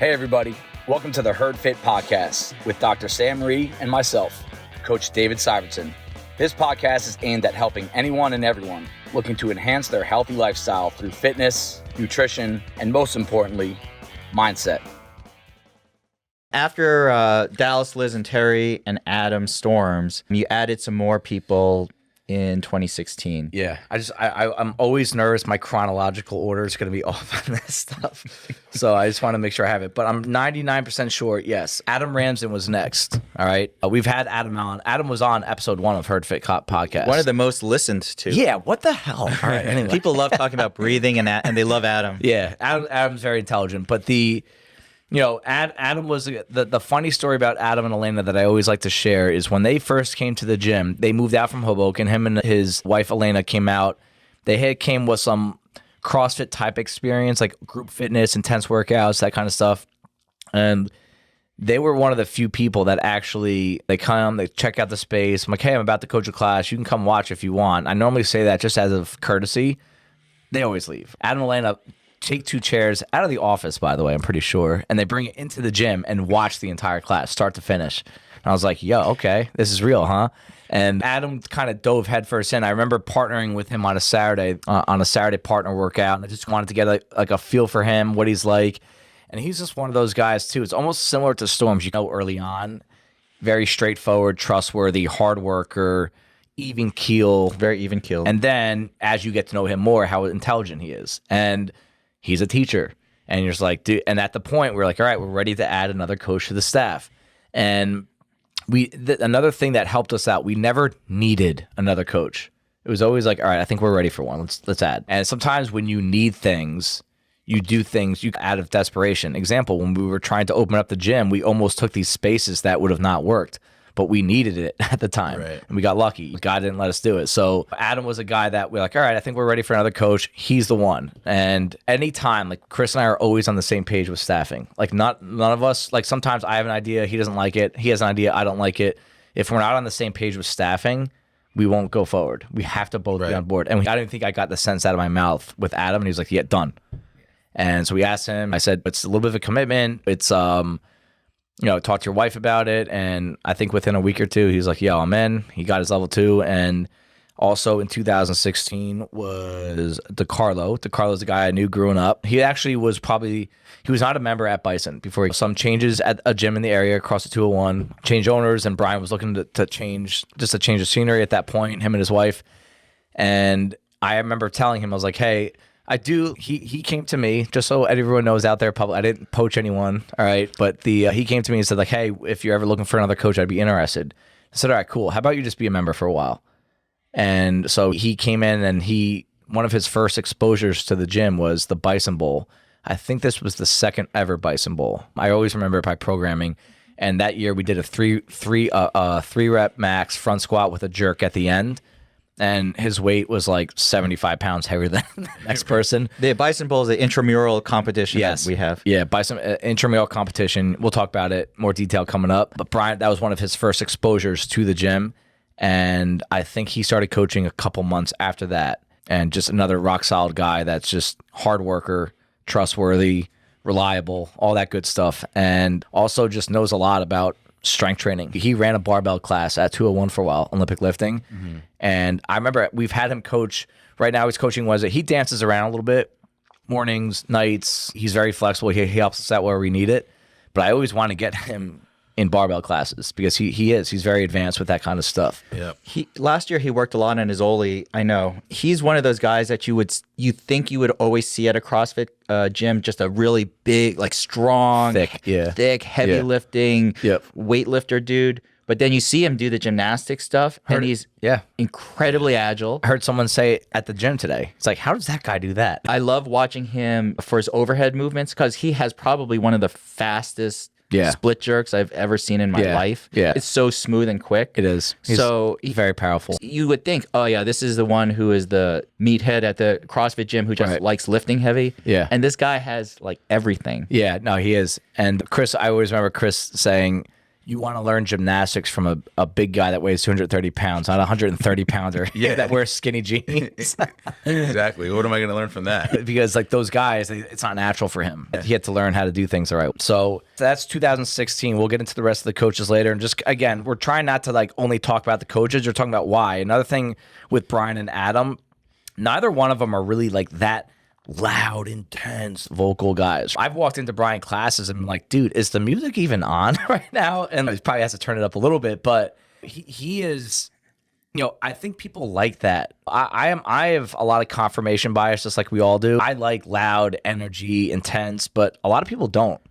Hey everybody, welcome to the Herd Fit Podcast with Dr. Sam Rhee and myself, Coach David Syvertsen. This podcast is aimed at helping anyone and everyone looking to enhance their healthy lifestyle through fitness, nutrition, and most importantly, mindset. After Dallas, Liz, and Terry and Adam storms, you added some more people in 2016. Yeah, I'm always nervous. My chronological order is going to be off on this stuff. So I just want to make sure I have it. But I'm 99% sure, yes, Adam Ramsen was next. All right. We've had Adam on. Adam was on episode 1 of Herd Fit Podcast. One of the most listened to. Yeah, what the hell? All right, anyway. People love talking about breathing and they love Adam. Yeah, Adam's very intelligent. But Adam was the funny story about Adam and Elena that I always like to share is when they first came to the gym, they moved out from Hoboken. Him and his wife Elena came out. They came with some CrossFit type experience, like group fitness, intense workouts, that kind of stuff. And they were one of the few people that actually, they check out the space. I'm like, hey, I'm about to coach a class. You can come watch if you want. I normally say that just as of courtesy. They always leave. Adam and Elena take 2 chairs out of the office, by the way, I'm pretty sure, and they bring it into the gym and watch the entire class, start to finish. And I was like, yo, okay, this is real, huh? And Adam kind of dove headfirst in. I remember partnering with him on a Saturday partner workout, and I just wanted to get a feel for him, what he's like. And he's just one of those guys, too. It's almost similar to Storms, early on. Very straightforward, trustworthy, hard worker, even keel. Very even keeled. And then, as you get to know him more, how intelligent he is. And he's a teacher. And you're just like, dude, and at the point we're like, all right, we're ready to add another coach to the staff. And another thing that helped us out, we never needed another coach. It was always like, all right, I think we're ready for one. Let's add. And sometimes when you need things, you do things out of desperation. Example, when we were trying to open up the gym, we almost took these spaces that would have not worked, but we needed it at the time. Right. And we got lucky. God didn't let us do it. So Adam was a guy that we're like, all right, I think we're ready for another coach. He's the one. And anytime, like Chris and I are always on the same page with staffing. Like none of us, like sometimes I have an idea, he doesn't like it. He has an idea, I don't like it. If we're not on the same page with staffing, we won't go forward. We have to both be on board. And I didn't think I got the sense out of my mouth with Adam. And he was like, yeah, done. And so we asked him, I said, it's a little bit of a commitment. It's, talk to your wife about it. And I think within a week or two, he was like, yo, I'm in. He got his level 2. And also in 2016 was DeCarlo. DeCarlo's the guy I knew growing up. He actually was he was not a member at Bison before. Some changes at a gym in the area across the 201, changed owners, and Brian was looking to change the scenery at that point, him and his wife. And I remember telling him, I was like, hey, he came to me, just so everyone knows out there, I didn't poach anyone, all right? But he came to me and said, like, hey, if you're ever looking for another coach, I'd be interested. I said, all right, cool. How about you just be a member for a while? And so he came in, and one of his first exposures to the gym was the Bison Bowl. I think this was the second ever Bison Bowl. I always remember it by programming. And that year we did a three rep max front squat with a jerk at the end. And his weight was like 75 pounds heavier than the next person. The Bison Bowl is an intramural competition that we have. Yeah, Bison intramural competition. We'll talk about it, more detail coming up. But Brian, that was one of his first exposures to the gym. And I think he started coaching a couple months after that. And just another rock solid guy that's just hard worker, trustworthy, reliable, all that good stuff. And also just knows a lot about strength training. He ran a barbell class at 201 for a while, Olympic lifting. Mm-hmm. And I remember we've had him coach. Right now he's coaching Wednesday. He dances around a little bit, mornings, nights. He's very flexible. He helps us out where we need it. But I always want to get him in barbell classes because he's very advanced with that kind of stuff. Yeah. Last year he worked a lot on his Oli. I know he's one of those guys that you think you would always see at a CrossFit gym, just a really big, like strong, thick, heavy lifting, weightlifter dude. But then you see him do the gymnastic stuff, and he's incredibly agile. I heard someone say at the gym today, it's like, how does that guy do that? I love watching him for his overhead movements because he has probably one of the fastest split jerks I've ever seen in my life. Yeah. It's so smooth and quick. It is. He's very powerful. You would think, oh yeah, this is the one who is the meathead at the CrossFit gym who just likes lifting heavy. Yeah. And this guy has like everything. Yeah, no, he is. And Chris, I always remember Chris saying, you want to learn gymnastics from a big guy that weighs 230 pounds, not a 130 pounder that wears skinny jeans. Exactly. What am I going to learn from that? Because like those guys, it's not natural for him. He had to learn how to do things the right way. So that's 2016. We'll get into the rest of the coaches later. And just, again, we're trying not to like only talk about the coaches. We're talking about why. Another thing with Brian and Adam, neither one of them are really like that loud, intense vocal guys. I've walked into Brian classes and been like, dude, is the music even on right now? And he probably has to turn it up a little bit, but he is, I think people like that. I have a lot of confirmation bias, just like we all do. I like loud, energy, intense, but a lot of people don't.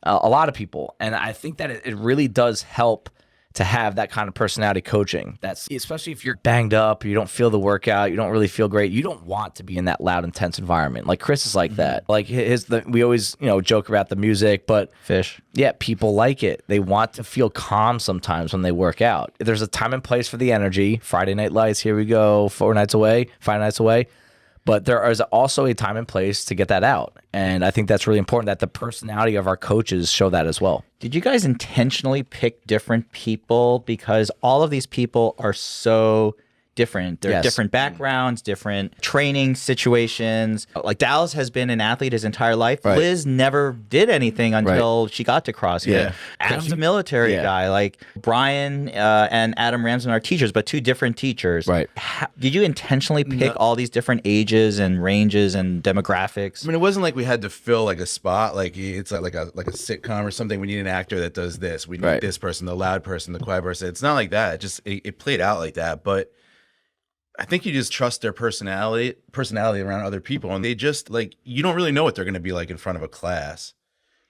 A lot of people. And I think that it really does help to have that kind of personality coaching. That's especially if you're banged up, you don't feel the workout, you don't really feel great. You don't want to be in that loud, intense environment. Like Chris is like that. Like we always, joke about the music, but people like it. They want to feel calm sometimes when they work out. There's a time and place for the energy. Friday Night Lights, here we go, 5 nights away. But there is also a time and place to get that out. And I think that's really important that the personality of our coaches show that as well. Did you guys intentionally pick different people? Because all of these people are so different. They're different backgrounds, different training situations. Like Dallas has been an athlete his entire life. Right. Liz never did anything until she got to CrossFit. Yeah. Adam's a military guy. Like Brian and Adam Ramsen are teachers, but two different teachers. Right. Did you intentionally pick all these different ages and ranges and demographics? I mean, it wasn't like we had to fill like a spot. Like it's like a sitcom or something. We need an actor that does this. We need this person, the loud person, the quiet person. It's not like that. It played out like that. But I think you just trust their personality around other people, and they just like, you don't really know what they're going to be like in front of a class,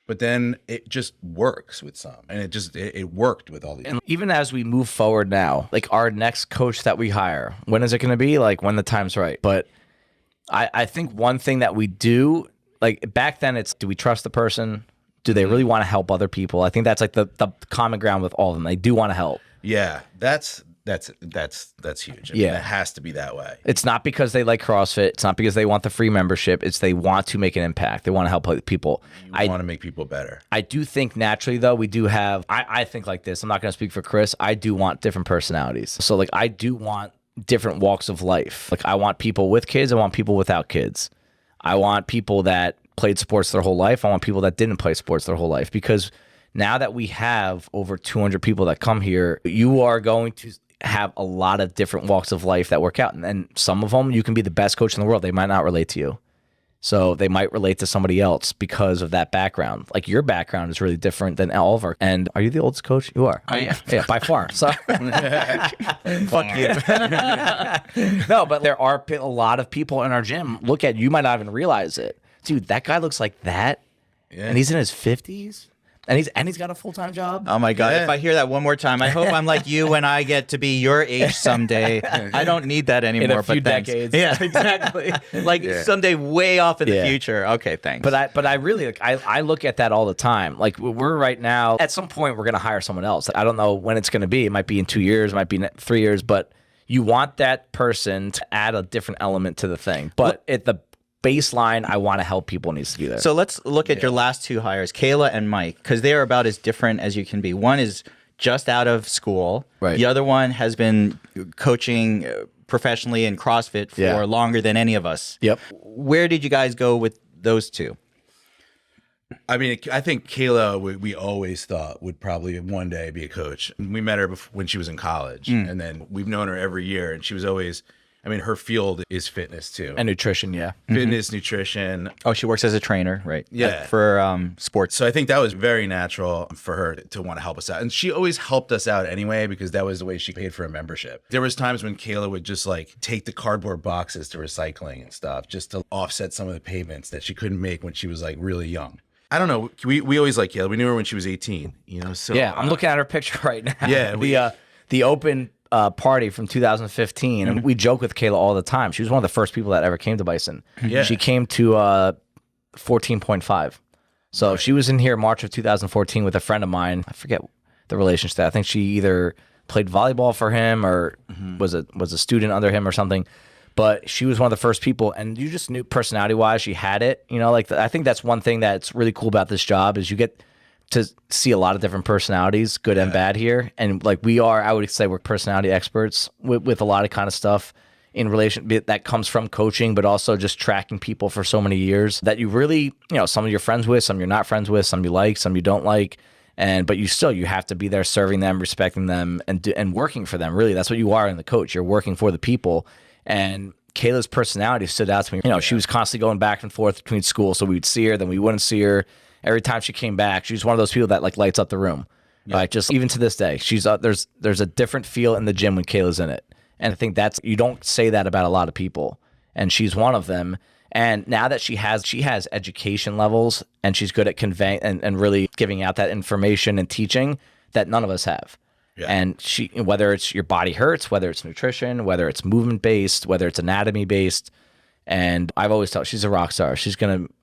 but then it just works with some, and it worked with all these. And even as we move forward now, like our next coach that we hire, when is it going to be? Like when the time's right. But I think one thing that we do, like back then, it's, do we trust the person? Do they really want to help other people? I think that's like the common ground with all of them. They do want to help. Yeah, that's huge. I mean, it has to be that way. It's not because they like CrossFit. It's not because they want the free membership. It's they want to make an impact. They want to help people. I want to make people better. I do think naturally, though, we do have, I think like this. I'm not going to speak for Chris. I do want different personalities. So like I do want different walks of life. Like I want people with kids. I want people without kids. I want people that played sports their whole life. I want people that didn't play sports their whole life, because now that we have over 200 people that come here, you are going to have a lot of different walks of life that work out. And some of them, you can be the best coach in the world. They might not relate to you. So they might relate to somebody else because of that background. Like your background is really different than all of our. And are you the oldest coach? You are. Oh, yeah. Yeah, by far. So fuck you. No, but there are a lot of people in our gym. Look at, you might not even realize it. Dude, that guy looks like that. Yeah. And he's in his 50s. And he's got a full-time job. Oh my God. If I hear that one more time, I hope I'm like you when I get to be your age someday. I don't need that anymore. In a few decades. Yeah, exactly. Like someday way off in the future. Okay, thanks. But I really, like, I look at that all the time. Like we're right now, at some point we're going to hire someone else. I don't know when it's going to be. It might be in 2 years, it might be 3 years, but you want that person to add a different element to the thing. But at the baseline, I want to help people, needs to be there. So let's look at your last two hires, Kayla and Mike, because they are about as different as you can be. One is just out of school. Right. The other one has been coaching professionally in CrossFit for longer than any of us. Yep. Where did you guys go with those two? I mean, I think Kayla, we always thought would probably one day be a coach. We met her when she was in college, and then we've known her every year, and she was always, I mean, her field is fitness too. And nutrition, Fitness, nutrition. Oh, she works as a trainer, right? Yeah. For sports. So I think that was very natural for her to want to help us out. And she always helped us out anyway, because that was the way she paid for a membership. There was times when Kayla would just like take the cardboard boxes to recycling and stuff just to offset some of the payments that she couldn't make when she was like really young. I don't know. We always liked Kayla. We knew her when she was 18, so. Yeah, I'm looking at her picture right now. Yeah. The Open party from 2015, and we joke with Kayla all the time. She was one of the first people that ever came to Bison. Yeah. She came to 14.5. So she was in here March of 2014 with a friend of mine. I forget the relationship. I think she either played volleyball for him or was a student under him or something. But she was one of the first people, and you just knew personality-wise she had it. I think that's one thing that's really cool about this job is you get to see a lot of different personalities, good and bad here. And like I would say we're personality experts with a lot of kind of stuff in relation that comes from coaching, but also just tracking people for so many years that you really, some of you're friends with, some you're not friends with, some you like, some you don't like. But you have to be there serving them, respecting them, and working for them. Really, that's what you are in the coach. You're working for the people. And Kayla's personality stood out to me. She was constantly going back and forth between school. So we would see her, then we wouldn't see her. Every time she came back, she was one of those people that like lights up the room. Yeah. Right? Just even to this day, she's there's a different feel in the gym when Kayla's in it. And I think you don't say that about a lot of people. And she's one of them. And now that she has education levels and she's good at conveying and really giving out that information and teaching that none of us have. Yeah. And whether it's your body hurts, whether it's nutrition, whether it's movement based, whether it's anatomy based. And I've always thought she's a rock star.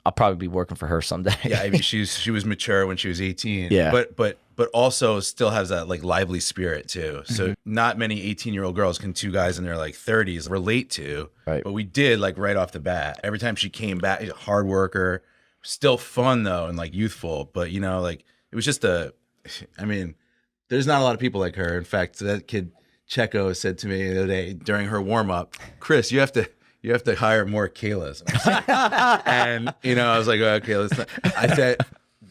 I'll probably be working for her someday. Yeah, I mean, she was mature when she was 18. Yeah. But also still has that like lively spirit too. So not many 18-year-old girls can two guys in their like 30s relate to. Right. But we did like right off the bat. Every time she came back, she's a hard worker, still fun though and like youthful. But like it was just there's not a lot of people like her. In fact, that kid Checo said to me the other day during her warm up, Chris, you have to hire more Kaylas. And I was like, okay, I said,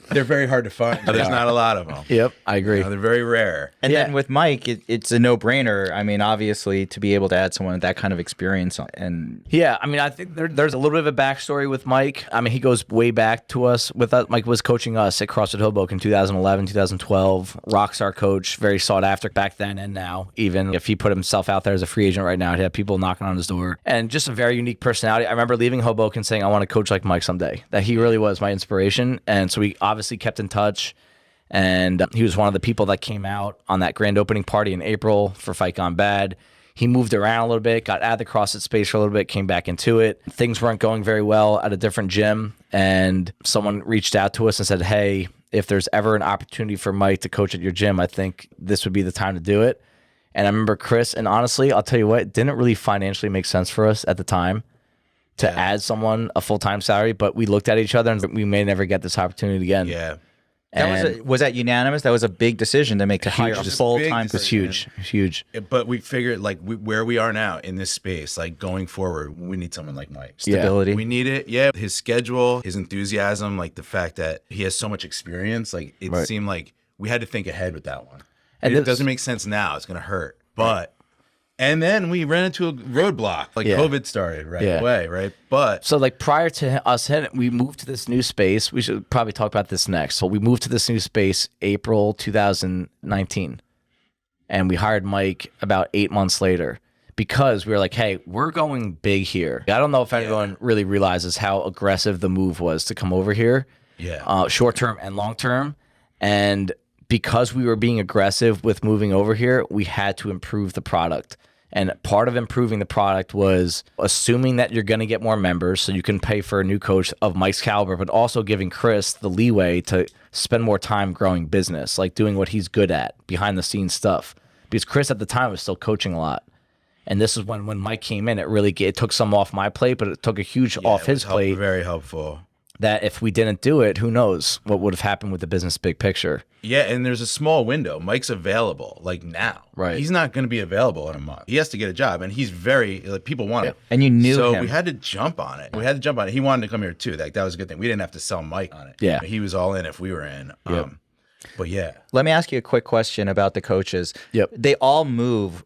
they're very hard to find. There's not a lot of them. Yep, I agree. They're very rare. And then with Mike, it's a no-brainer. I mean, obviously, to be able to add someone with that kind of experience. And yeah, I mean, I think there's a little bit of a backstory with Mike. I mean, he goes way back to us. Mike was coaching us at CrossFit Hoboken in 2011, 2012. Rockstar coach, very sought after back then and now. Even if he put himself out there as a free agent right now, he'd have people knocking on his door. And just a very unique personality. I remember leaving Hoboken saying, I want to coach like Mike someday. That he really was my inspiration. And so we obviously kept in touch, and he was one of the people that came out on that grand opening party in April for Fight Gone Bad. He moved around a little bit, got out of the CrossFit space for a little bit, came back into it. Things weren't going very well at a different gym, and someone reached out to us and said, hey, if there's ever an opportunity for Mike to coach at your gym, I think this would be the time to do it. And I remember Chris, and honestly, I'll tell you what, it didn't really financially make sense for us at the time to add someone a full-time salary, but we looked at each other and we may never get this opportunity again. Yeah. Was that unanimous? That was a big decision to make to hire a full-time. It was huge. But we figured like where we are now in this space, like going forward, we need someone like Mike. Stability. We need it. Yeah. His schedule, his enthusiasm, like the fact that he has so much experience, like it seemed like we had to think ahead with that one. And it doesn't make sense now. It's going to hurt. But and then we ran into a roadblock, like COVID started right away, right? But so like prior to us we moved to this new space. We should probably talk about this next. So we moved to this new space April 2019, and we hired Mike about 8 months later because we were like, hey, we're going big here. I don't know if anyone really realizes how aggressive the move was to come over here, short term and long term, and because we were being aggressive with moving over here, we had to improve the product. And part of improving the product was assuming that you're going to get more members so you can pay for a new coach of Mike's caliber, but also giving Chris the leeway to spend more time growing business, like doing what he's good at, behind the scenes stuff. Because Chris at the time was still coaching a lot. And this is when Mike came in, it took some off my plate, but it took a huge off his plate. Very helpful. That if we didn't do it, who knows what would have happened with the business big picture. Yeah, and there's a small window. Mike's available, like now. Right. He's not going to be available in a month. He has to get a job, and he's people want him. And you knew him. So we had to jump on it. He wanted to come here too. Like that was a good thing. We didn't have to sell Mike on it. Yeah. He was all in if we were in. Yep. But yeah. Let me ask you a quick question about the coaches. Yep. They all move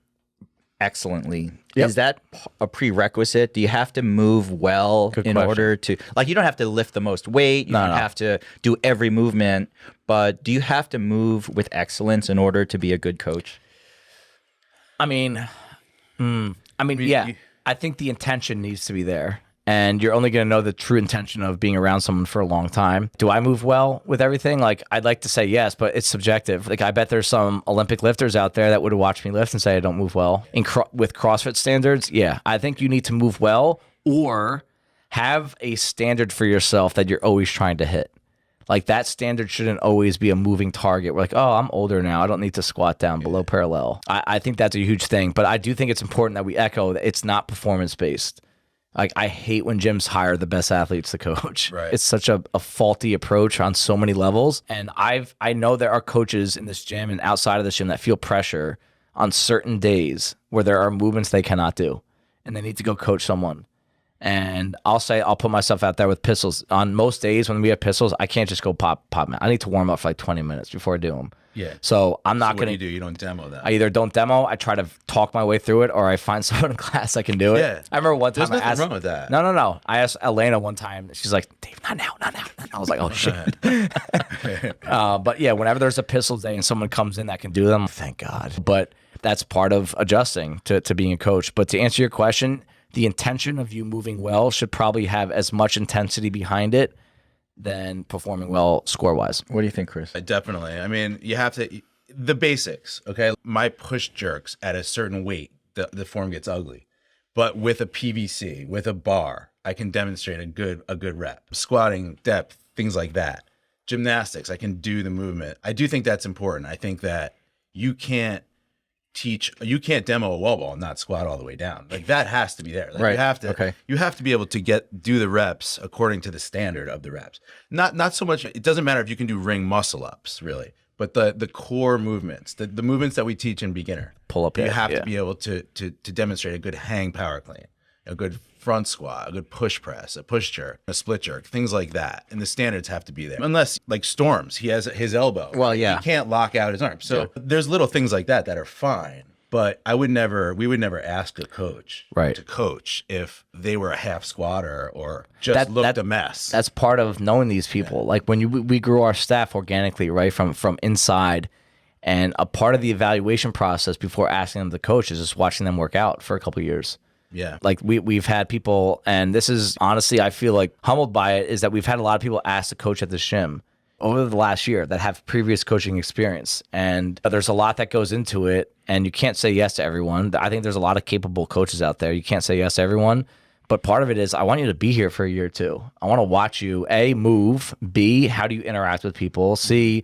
excellently. Yep. Is that a prerequisite? Do you have to move well in order to, like, you don't have to lift the most weight, you don't have to do every movement, but do you have to move with excellence in order to be a good coach? I mean, yeah. I think the intention needs to be there. And you're only going to know the true intention of being around someone for a long time. Do I move well with everything? Like, I'd like to say yes, but it's subjective. Like, I bet there's some Olympic lifters out there that would have watched me lift and say I don't move well. With CrossFit standards, yeah. I think you need to move well or have a standard for yourself that you're always trying to hit. Like, that standard shouldn't always be a moving target. We're like, oh, I'm older now. I don't need to squat down below parallel. I think that's a huge thing. But I do think it's important that we echo that it's not performance-based. Like, I hate when gyms hire the best athletes to coach. Right. It's such a faulty approach on so many levels. And I know there are coaches in this gym and outside of this gym that feel pressure on certain days where there are movements they cannot do, and they need to go coach someone. And I'll put myself out there with pistols. On most days when we have pistols, I can't just go pop. I need to warm up for like 20 minutes before I do them. Yeah. So I'm not What going do? You don't demo that. I either don't demo, I try to talk my way through it, or I find someone in class that can do it. Yeah. I remember one time There's I nothing asked. wrong with that. No. I asked Elena one time. She's like, Dave, not now. I was like, oh shit. But yeah, whenever there's a pistols day and someone comes in that can do them, thank God. But that's part of adjusting to being a coach. But to answer your question, the intention of you moving well should probably have as much intensity behind it than performing well score-wise. What do you think, Chris? Definitely. I mean, you have to, the basics, okay? My push jerks at a certain weight, the form gets ugly. But with a PVC, with a bar, I can demonstrate a good rep. Squatting, depth, things like that. Gymnastics, I can do the movement. I do think that's important. I think that you can't demo a wall ball and not squat all the way down. Like, that has to be there. Like, right. You have to be able to do the reps according to the standard of the reps. Not so much, it doesn't matter if you can do ring muscle ups, really, but the core movements, the movements that we teach in beginner. Pull up. You have to be able to demonstrate a good hang power clean, a good front squat, a good push press, a push jerk, a split jerk, things like that. And the standards have to be there. Unless, like Storms, he has his elbow. Well, yeah. He can't lock out his arm. So there's little things like that are fine. But we would never ask a coach to coach if they were a half squatter or just looked a mess. That's part of knowing these people. Like, when we grew our staff organically, right, from inside, and a part of the evaluation process before asking them to coach is just watching them work out for a couple of years. Yeah. Like, we've had people, and this is honestly, I feel like humbled by it, is that we've had a lot of people ask to coach at this gym over the last year that have previous coaching experience. And there's a lot that goes into it, and you can't say yes to everyone. I think there's a lot of capable coaches out there. You can't say yes to everyone. But part of it is, I want you to be here for a year or two. I want to watch you, A, move, B, how do you interact with people, C,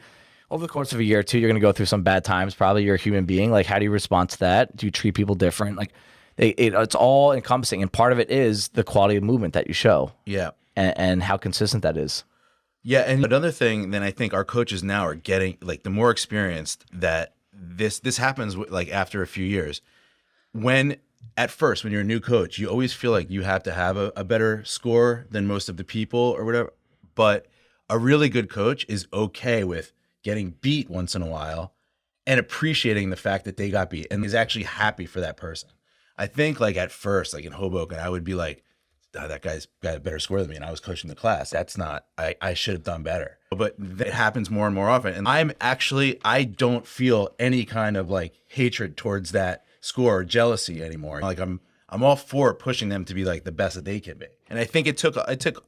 over the course of a year or two, you're going to go through some bad times. Probably you're a human being. Like, how do you respond to that? Do you treat people different? Like, it's all encompassing, and part of it is the quality of movement that you show. Yeah. And how consistent that is. Yeah, and another thing, then I think our coaches now are getting, like, the more experienced that this happens, like, after a few years. At first, when you're a new coach, you always feel like you have to have a better score than most of the people or whatever. But a really good coach is okay with getting beat once in a while and appreciating the fact that they got beat and is actually happy for that person. I think, like, at first, like in Hoboken, I would be like, oh, that guy's got a better score than me, and I was coaching the class. That's not, I should have done better. But it happens more and more often. And I don't feel any kind of, like, hatred towards that score or jealousy anymore. Like, I'm all for pushing them to be, like, the best that they can be. And I think it took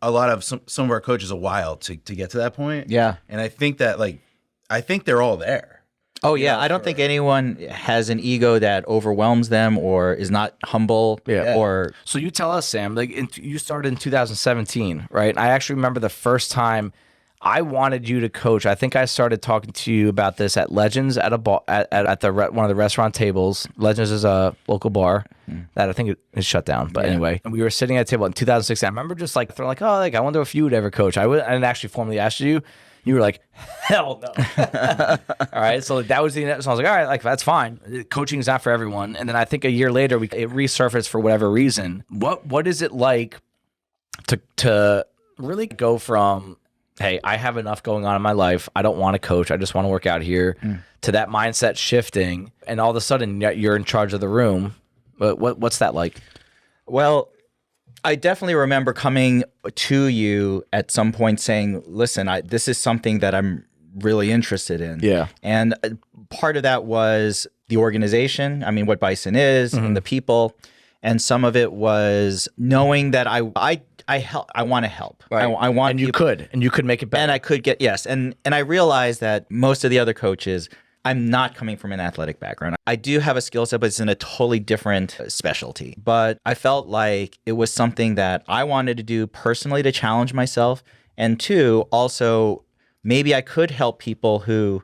a lot of some of our coaches a while to get to that point. Yeah. And I think that, like, they're all there. Oh, yeah. I don't think anyone has an ego that overwhelms them or is not humble. Yeah. Or So you tell us, Sam, like, you started in 2017, right? I actually remember the first time I wanted you to coach. I think I started talking to you about this at Legends at one of the restaurant tables. Legends is a local bar that I think is shut down. But anyway, and we were sitting at a table in 2016. I remember just like, they're like, oh, like, I wonder if you would ever coach. I didn't actually formally ask you. You were like, hell no. All right. So that was so I was like, all right, like, that's fine. Coaching is not for everyone. And then I think a year later, it resurfaced for whatever reason. What is it like to really go from, hey, I have enough going on in my life, I don't want to coach, I just want to work out here, to that mindset shifting, and all of a sudden you're in charge of the room? What's that like? Well, I definitely remember coming to you at some point saying, listen, this is something that I'm really interested in. Yeah. And part of that was the organization, I mean, what Bison is, and the people. And some of it was knowing that I want to help. Right. I want and you could make it better. And I could get, yes. And I realized that most of the other coaches, I'm not coming from an athletic background. I do have a skill set, but it's in a totally different specialty. But I felt like it was something that I wanted to do personally to challenge myself. And two, also, maybe I could help people who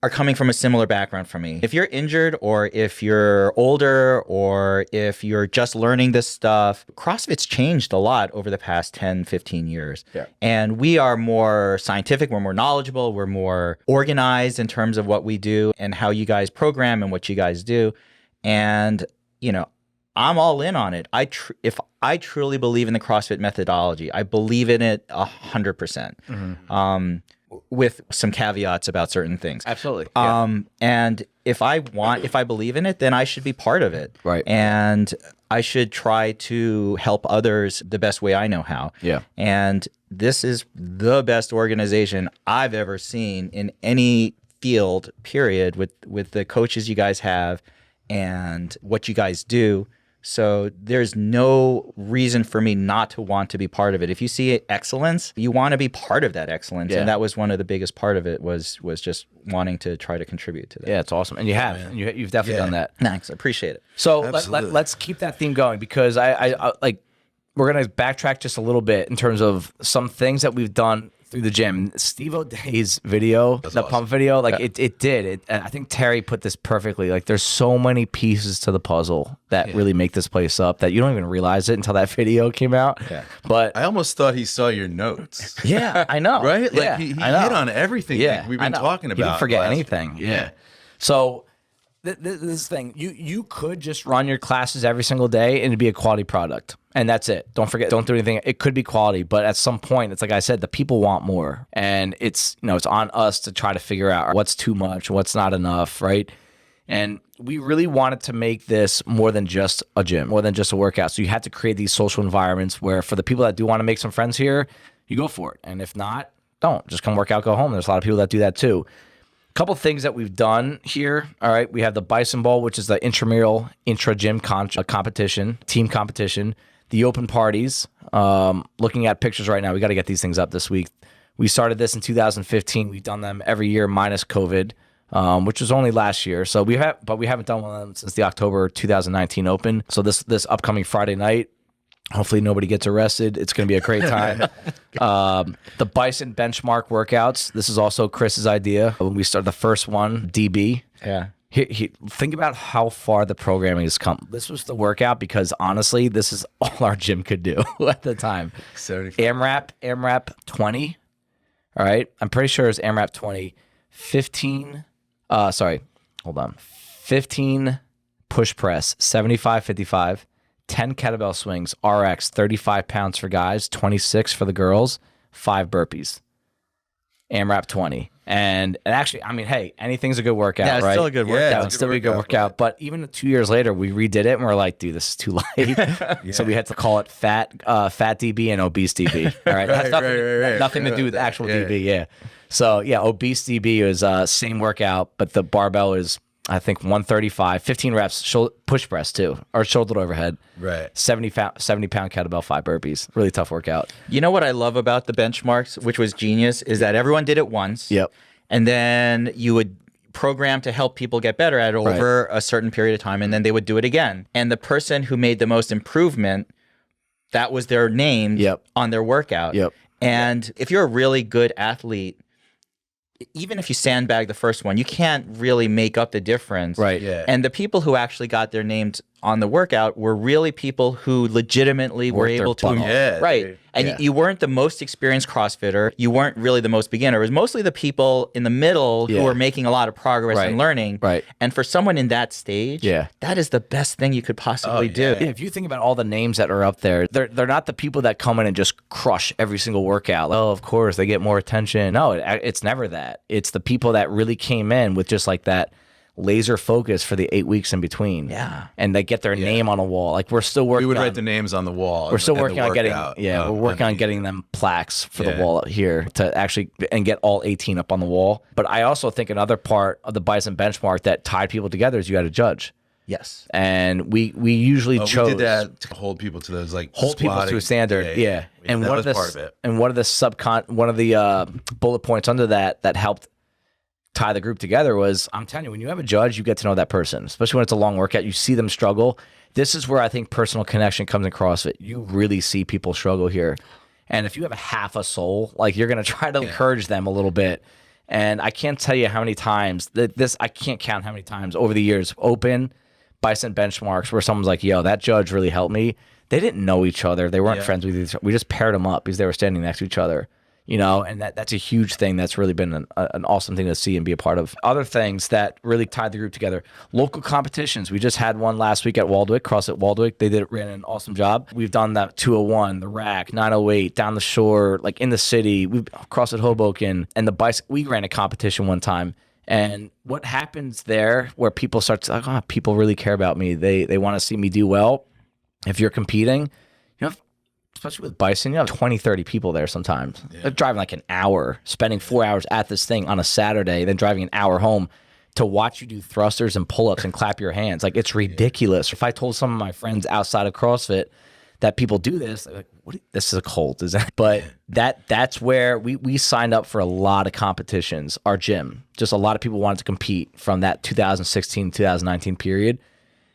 are coming from a similar background from me. If you're injured or if you're older or if you're just learning this stuff, CrossFit's changed a lot over the past 10, 15 years. Yeah. And we are more scientific, we're more knowledgeable, we're more organized in terms of what we do and how you guys program and what you guys do. And, you know, I'm all in on it. If I truly believe in the CrossFit methodology, I believe in it 100%. With some caveats about certain things. Absolutely. And if I believe in it, then I should be part of it. Right. And I should try to help others the best way I know how. Yeah. And this is the best organization I've ever seen in any field, period, with the coaches you guys have and what you guys do. So there's no reason for me not to want to be part of it. If you see excellence, you want to be part of that excellence. Yeah. And that was one of the biggest part of it was just wanting to try to contribute to that. Yeah, it's awesome. And you have. And you've definitely done that. Thanks. I appreciate it. So let's keep that theme going because I like we're going to backtrack just a little bit in terms of some things that we've done through the gym. Steve O'Day's video, the awesome pump video, like it did. I think Terry put this perfectly. Like there's so many pieces to the puzzle that really make this place up that you don't even realize it until that video came out. Yeah. But I almost thought he saw your notes. Yeah, I know. Right? Like yeah, he hit on everything we've been talking about. He didn't forget anything. Yeah. So this thing, you could just run your classes every single day and it'd be a quality product. And that's it. Don't forget, don't do anything. It could be quality, but at some point, it's like I said, the people want more. And it's on us to try to figure out what's too much, what's not enough, right? And we really wanted to make this more than just a gym, more than just a workout. So you had to create these social environments where for the people that do want to make some friends here, you go for it. And if not, don't. Just come work out, go home. There's a lot of people that do that too. Couple things that we've done here. All right, we have the Bison Bowl, which is the intramural intra-gym competition, team competition. The open parties. Looking at pictures right now, we got to get these things up this week. We started this in 2015. We've done them every year minus COVID, which was only last year. So we haven't done one of them since the October 2019 Open. So this upcoming Friday night, hopefully nobody gets arrested. It's going to be a great time. The Bison benchmark workouts. This is also Chris's idea. When we started the first one, DB. Yeah. Think about how far the programming has come. This was the workout because honestly, this is all our gym could do at the time. AMRAP 20. All right. I'm pretty sure it's AMRAP 20. 15 push press, 75-55, 10 kettlebell swings, RX, 35 pounds for guys, 26 for the girls, 5 burpees. AMRAP 20. And actually, I mean, hey, anything's a good workout, right? Yeah, it's still a good workout. Yeah, it's still a good workout. But even 2 years later, we redid it and we're like, dude, this is too light. So we had to call it fat DB and obese DB. All right. Nothing to do with actual DB. Yeah. So yeah, obese DB is same workout, but the barbell is, I think, 135, 15 reps, push press too, or shoulder overhead. Right. 70 pound kettlebell, 5 burpees. Really tough workout. You know what I love about the benchmarks, which was genius, is that everyone did it once. Yep. And then you would program to help people get better at it over a certain period of time, and then they would do it again. And the person who made the most improvement, that was their name on their workout. Yep. And if you're a really good athlete, even if you sandbag the first one, you can't really make up the difference. Right. Yeah. And the people who actually got their names on the workout were really people who legitimately were able to. Yeah, right. dude. And you weren't the most experienced CrossFitter. You weren't really the most beginner. It was mostly the people in the middle who were making a lot of progress and learning. Right. And for someone in that stage, that is the best thing you could possibly do. Yeah, if you think about all the names that are up there, they're not the people that come in and just crush every single workout. Like, oh, of course, they get more attention. No, it's never that. It's the people that really came in with just like that laser focus for the 8 weeks in between. Yeah. And they get their name on a wall. Like we're still working. We would write the names on the wall. We're still working on getting we're working on getting them plaques for the wall here to actually and get all 18 up on the wall. But I also think another part of the Bison benchmark that tied people together is you had to judge. Yes. And we usually chose we did that to hold people to those hold people to a standard. Yeah. And that one was of the part of it. And one of the bullet points under that helped tie the group together was, I'm telling you, when you have a judge, you get to know that person, especially when it's a long workout. You see them struggle. This is where I think personal connection comes in CrossFit. You really see people struggle here. And if you have a half a soul, like you're going to try to encourage them a little bit And I can't tell you how many times I can't count how many times over the years, Open, Bison benchmarks where someone's like, yo, that judge really helped me. They didn't know each other. They weren't friends with each other. We just paired them up because they were standing next to each other. And that's a huge thing. That's really been an awesome thing to see and be a part of. Other things that really tied the group together, local competitions. We just had one last week at Waldwick, CrossFit Waldwick. They ran an awesome job. We've done that 201, the rack, 908, down the shore, like in the city. We've CrossFit Hoboken and the Bison. We ran a competition one time. And what happens there where people start to like, people really care about me. They want to see me do well. If you're competing, especially with Bison, you have 20, 30 people there sometimes. Yeah. They're driving like an hour, spending 4 hours at this thing on a Saturday, then driving an hour home to watch you do thrusters and pull-ups and clap your hands. Like, it's ridiculous. Yeah. If I told some of my friends outside of CrossFit that people do this, they're like, this is a cult, is that? But that's where we signed up for a lot of competitions. Our gym, just a lot of people wanted to compete from that 2016, 2019 period.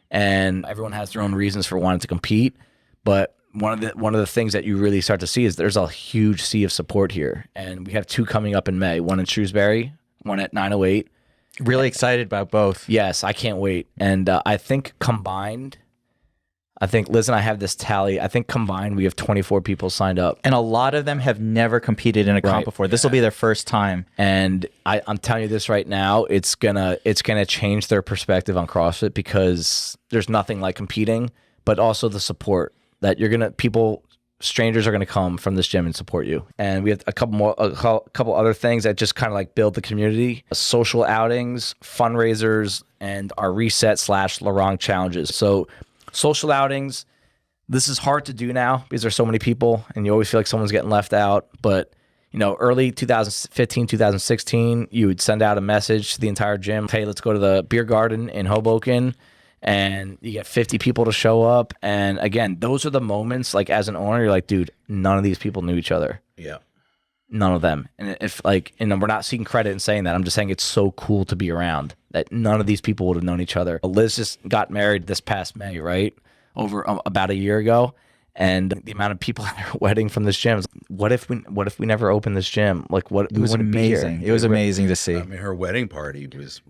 And everyone has their own reasons for wanting to compete. But one of the things that you really start to see is there's a huge sea of support here. And we have 2 coming up in May, one in Shrewsbury, one at 908. Really excited about both. Yes, I can't wait. And I think combined, Liz and I have this tally. I think combined we have 24 people signed up. And a lot of them have never competed in a comp before. This will be their first time. And I'm telling you this right now, it's gonna change their perspective on CrossFit because there's nothing like competing, but also the support that strangers are gonna come from this gym and support you. And we have a couple other things that just kind of like build the community: social outings, fundraisers, and our reset / Larong challenges. So social outings, this is hard to do now because there's so many people and you always feel like someone's getting left out. But early 2015, 2016, you would send out a message to the entire gym, hey, let's go to the beer garden in Hoboken. And you get 50 people to show up. And again, those are the moments, like as an owner, you're like, dude, none of these people knew each other. Yeah. None of them. And we're not seeking credit in saying that. I'm just saying it's so cool to be around that none of these people would have known each other. Liz just got married this past May, right? Over about a year ago. And the amount of people at her wedding from this gym, what if we never opened this gym? Like, it was amazing. It was amazing to see. I mean, her wedding party was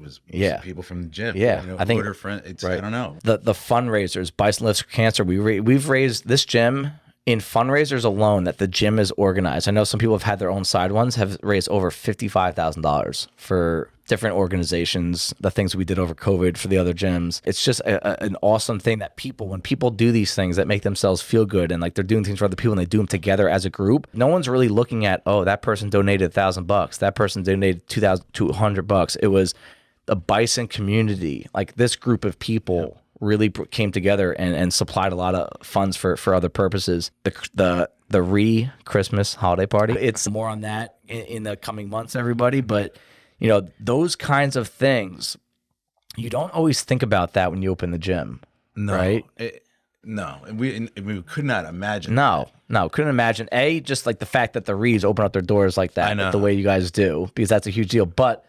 people from the gym. Yeah, I think her friend. I don't know. The fundraisers, Bison Lives for Cancer. We've raised this gym in fundraisers alone that the gym is organized. I know some people have had their own side ones, have raised over $55,000 for different organizations, the things we did over COVID for the other gyms. It's just an awesome thing that when people do these things that make themselves feel good and like they're doing things for other people and they do them together as a group, no one's really looking at, oh, that person donated $1,000, that person donated $200. It was a Bison community, like this group of people really came together and supplied a lot of funds for other purposes. The Rhee Christmas holiday party, it's more on that in the coming months, everybody. But those kinds of things, you don't always think about that when you open the gym. No, right? No, and we could not imagine. No, couldn't imagine. Just like the fact that the Rhees open up their doors like that, the way you guys do, because that's a huge deal. But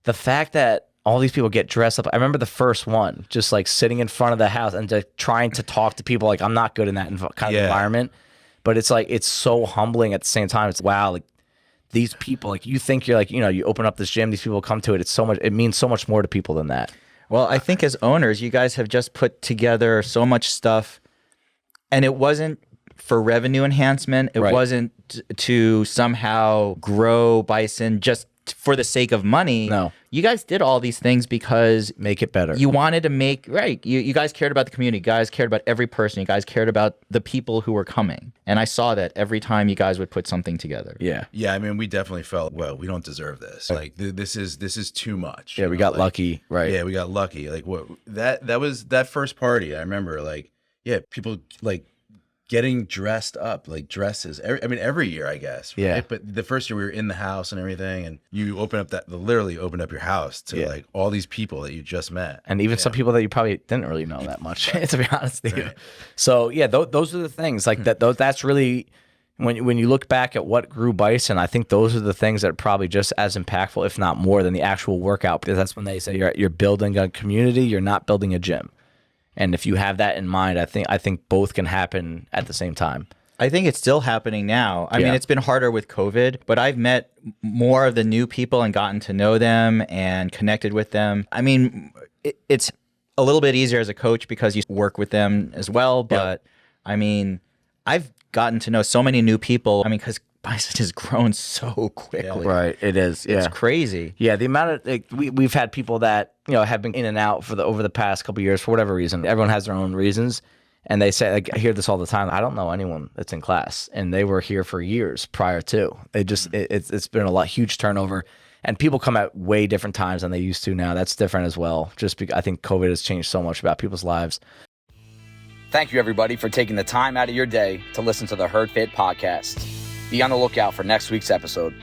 the fact that all these people get dressed up. I remember the first one, just like sitting in front of the house and just trying to talk to people. Like, I'm not good in that kind of environment, but it's like, it's so humbling at the same time. It's wow. Like these people, like you think you're like, you open up this gym, these people come to it. It means so much more to people than that. Well, I think as owners, you guys have just put together so much stuff, and it wasn't for revenue enhancement. It wasn't to somehow grow Bison just for the sake of money. No. You guys did all these things because make it better. You wanted to make you guys cared about the community. You guys cared about every person. You guys cared about the people who were coming. And I saw that every time you guys would put something together. Yeah. Yeah, I mean, we definitely felt, well, we don't deserve this. Like this is too much. Yeah, we got lucky, right? Yeah, we got lucky. Like what that was that first party, I remember, like, yeah, people like getting dressed up, like dresses. Every year, I guess. Right? Yeah. But the first year we were in the house and everything, and you literally opened up your house to like all these people that you just met, and even some people that you probably didn't really know that much, to be honest with you. So yeah, those are the things like that. That's really when you look back at what grew Bison. I think those are the things that are probably just as impactful, if not more, than the actual workout. Because that's when they say you're building a community, you're not building a gym. And if you have that in mind, I think both can happen at the same time. I think it's still happening now. I mean, it's been harder with COVID, but I've met more of the new people and gotten to know them and connected with them. I mean, it's a little bit easier as a coach because you work with them as well. But I mean, I've gotten to know so many new people. I mean, because Bison has grown so quickly. Right, it is. Yeah, it's crazy. Yeah, the amount of we've had people that have been in and out over the past couple of years for whatever reason. Everyone has their own reasons. And they say, I hear this all the time. I don't know anyone that's in class, and they were here for years prior to. It's been a huge turnover, and people come at way different times than they used to now. That's different as well. Just because I think COVID has changed so much about people's lives. Thank you, everybody, for taking the time out of your day to listen to the Herd Fit podcast. Be on the lookout for next week's episode.